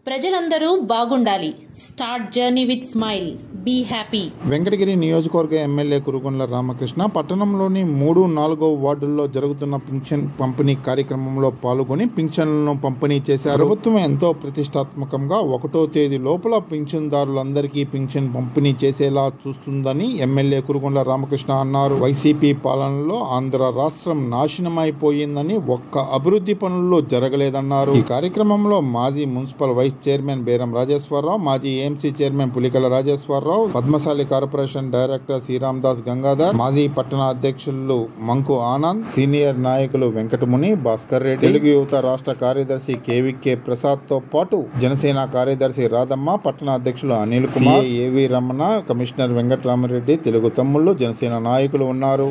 ప్రజలందరూ బాగుండాలి. Start journey with smile. Be happy. Venkatagiri నియోజకవర్గ ఎమ్మెల్యే కురుగుండ్ల రామకృష్ణ పట్టణంలోని 3, 4వ వార్డుల్లో జరుగుతున్న పింఛన్ పంపిణీ కార్యక్రమంలో పాల్గొని పింఛన్లను పంపిణీ చేశారు. ప్రభుత్వం ఎంతో ప్రతిష్టాత్మకంగా 1వ తేదీ లోపల పింఛన్దారులందరికీ పింఛన్ పంపిణీ చేసేలా చూస్తుందని ఎమ్మెల్యే కురుగుండ్ల రామకృష్ణ అన్నారు. వైసీపీ పాలనలో ఆంధ్ర రాష్ట్రం నాశనమైపోయిందని ఒక్క అభివృద్ధి పనుల్లో జరగలేదన్నారు. ఈ కార్యక్రమంలో మాజీ municipal vice chairman Beram Rajeshwara Rao, మాజీ AMC chairman Pulikala Rajeshwara Rao, Padmashali corporation director Sriram Das Gangadhar, మాజీ పట్టణ అధ్యక్షులు మంకు ఆనంద్, సీనియర్ నాయకులు వెంకటముని, భాస్కర్ రెడ్డి, తెలుగు యువత రాష్ట్ర కార్యదర్శి కేవికే ప్రసాద్ తో పాటు జనసేన కార్యదర్శి రాధమ్మ, పట్టణ అధ్యక్షులు అనిల్ కుమార్, ఏవి రమణ, కమిషనర్ వెంకటరామరెడ్డి, తెలుగు తమ్ముళ్లు, జనసేన నాయకులు ఉన్నారు.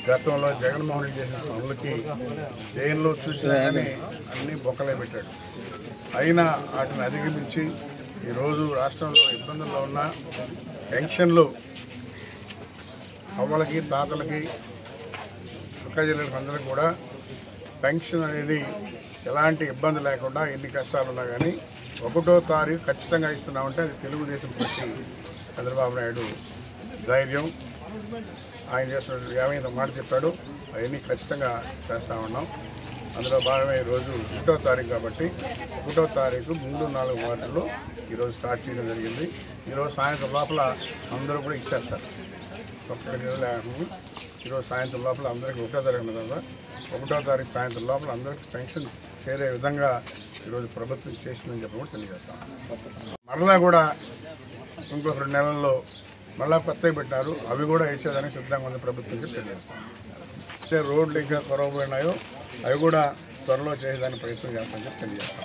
గతంలో జగన్మోహన్ రెడ్డి చేసిన పనులకి దేనిలో చూసినా కానీ అన్నీ బొక్కలే పెట్టాడు. అయినా వాటిని అధిగమించి ఈరోజు రాష్ట్రంలో ఇబ్బందుల్లో ఉన్న పెన్షన్లు అవ్వలకి, తాతలకి, జిల్లాలకు అందరికీ కూడా పెన్షన్ అనేది ఎలాంటి ఇబ్బంది లేకుండా ఎన్ని కష్టాలున్నా కానీ 1వ తారీఖు ఖచ్చితంగా ఇస్తున్నామంటే అది తెలుగుదేశం పార్టీ చంద్రబాబు నాయుడు ధైర్యం. ఆయన చేస్తున్న 50 మాట చెప్పాడు, అవన్నీ ఖచ్చితంగా చేస్తూ ఉన్నాం. అందులో భాగమే ఈరోజు 1వ తారీఖు కాబట్టి 1వ తారీఖు ముందు 4 వార్డుల్లో ఈరోజు స్టార్ట్ చేయడం జరిగింది. ఈరోజు సాయంత్రం లోపల అందరూ కూడా ఇచ్చేస్తారు. ఈరోజు సాయంత్రం లోపల అందరికీ 1వ తారీఖు ఉన్న కదా 1వ తారీఖు సాయంత్రం లోపల అందరికీ పెన్షన్ చేరే విధంగా ఈరోజు ప్రభుత్వం చేసిందని చెప్పి కూడా తెలియజేస్తాం. మరలా కూడా ఇంకో 2 నెలల్లో మళ్ళా కొత్తవి పెట్టారు, అవి కూడా ఇచ్చేదానికి సిద్ధంగా ఉంది ప్రభుత్వం తెలియజేస్తాం. రోడ్లు ఇంకా కొరవబోయినాయో అవి కూడా త్వరలో చేసేదానికి ప్రయత్నం చేస్తామని తెలియజేస్తాం.